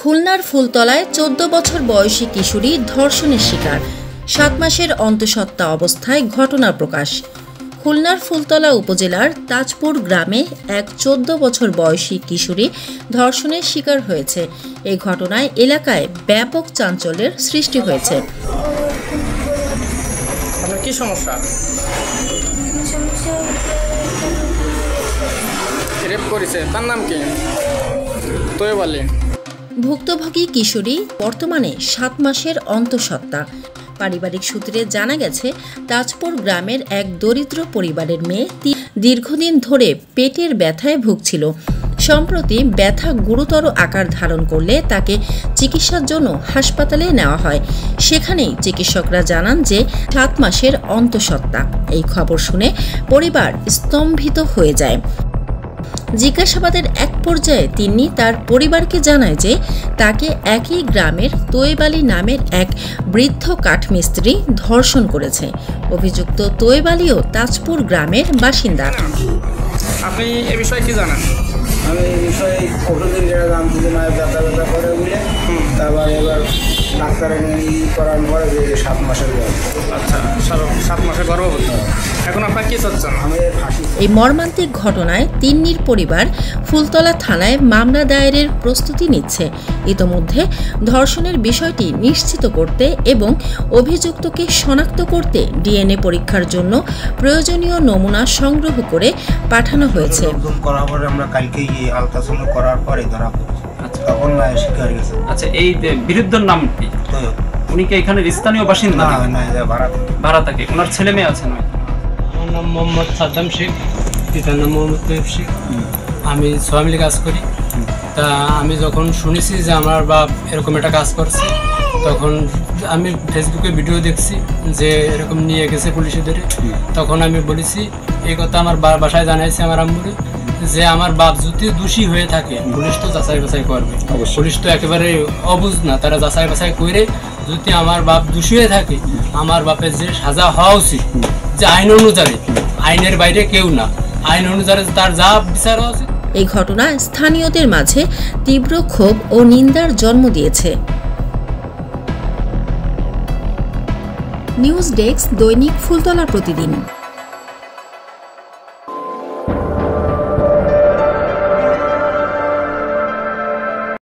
খুলনার ফুলতলায় ১৪ বছর বয়সী কিশোরী ধর্ষণের শিকার, ৭ মাসের অন্তঃসত্ত্বা অবস্থায় ঘটনার প্রকাশ। খুলনার ফুলতলা উপজেলার তাজপুর গ্রামে এক ১৪ বছর বয়সী কিশোরী ধর্ষণের শিকার হয়েছে। এই ঘটনায় এলাকায় ব্যাপক চাঞ্চল্যের সৃষ্টি হয়েছে। কি সমস্যা? রেপ করেছে, তার নাম কি? তোয় বলে। ভুক্তভোগী কিশোরী বর্তমানে ৭ মাসের অন্তঃসত্ত্বা। পারিবারিক সূত্রে জানা গেছে, তাজপুর গ্রামের এক দরিদ্র পরিবারের মেয়ে দীর্ঘদিন ধরে পেটের ব্যথায় ভুগছিল। সম্প্রতি ব্যথা গুরুতর আকার ধারণ করলে তাকে চিকিৎসার জন্য হাসপাতালে নেওয়া হয়। সেখানেই চিকিৎসকরা জানান যে ৭ মাসের অন্তঃসত্ত্বা। এই খবর শুনে পরিবার স্তম্ভিত হয়ে যায়। জিজ্ঞাসাবাদের এক পর্যায়ে তিনি তার পরিবারকে জানায় যে তাকে একই গ্রামের তোয়েব আলী নামের এক বৃদ্ধ কাঠমিস্ত্রি ধর্ষণ করেছে। অভিযুক্ত তোয়েব আলীও তাজপুর গ্রামের বাসিন্দা। আপনি এ বিষয়ে কি জানেন? আমি এই বিষয়ে কতদিন জানতে যে মায়ের ব্যথা করে বলে তারপর এবার ডাক্তারে করার পরে ৭ মাসের গর্ভ। আচ্ছা, ৭ মাসের গর্ভবতী। এখন আপনার কি চাচ্ছেন? আমি ফাঁসি। এই মর্মান্তিক ঘটনায় তিন্নির পরিবার ফুলতলা থানায় মামলা দায়েরের প্রস্তুতি নিচ্ছে। ইতোমধ্যে ধর্ষণের বিষয়টি নিশ্চিত করতে এবং অভিযুক্তকে শনাক্ত করতে ডিএনএ পরীক্ষার জন্য প্রয়োজনীয় নমুনা সংগ্রহ করে পাঠানো হয়েছে। করার পরে আমরা কালকে আলট্রাসাউন্ড করার পরে ধরা পড়েছে। তখন শিকার গেছে। আচ্ছা, এই বিরুদ্ধের নাম কি? উনি কি এখানে স্থানীয় বাসিন্দা? না, ভাড়া থাকে। ওনার ছেলে মেয়ে আছে? নয়। আমার নাম মোহাম্মদ সাদ্দাম শেখ, পিতার নাম মোহাম্মদ তৈব শেখ। আমি সোয়ামিলি কাজ করি। তা আমি যখন শুনেছি যে আমার বাপ এরকম একটা কাজ করছে, তখন আমি ফেসবুকে ভিডিও দেখছি যে এরকম নিয়ে গেছে পুলিশে ধরে। তখন আমি বলেছি, এই কথা আমার বাসায় জানাইছি আমার আম্মুরে, যে আমার বাপ যদি দোষী হয়ে থাকে পুলিশ তো যাচাই বাছাই করবে। পুলিশ তো একেবারে অবুঝ না, তারা যাচাই বাছাই করে যদি আমার বাপ দোষী হয়ে থাকে, আমার বাপের যে সাজা হওয়া উচিত, যে আইন অনুযায়ী, আইনের বাইরে কেউ না, আইন অনুযায়ী তার যা বিচার হওয়া উচিত। এই ঘটনা স্থানীয়দের মাঝে তীব্র ক্ষোভ ও নিন্দার জন্ম দিয়েছে। নিউজ ডেস্ক, দৈনিক ফুলতলা প্রতিদিন।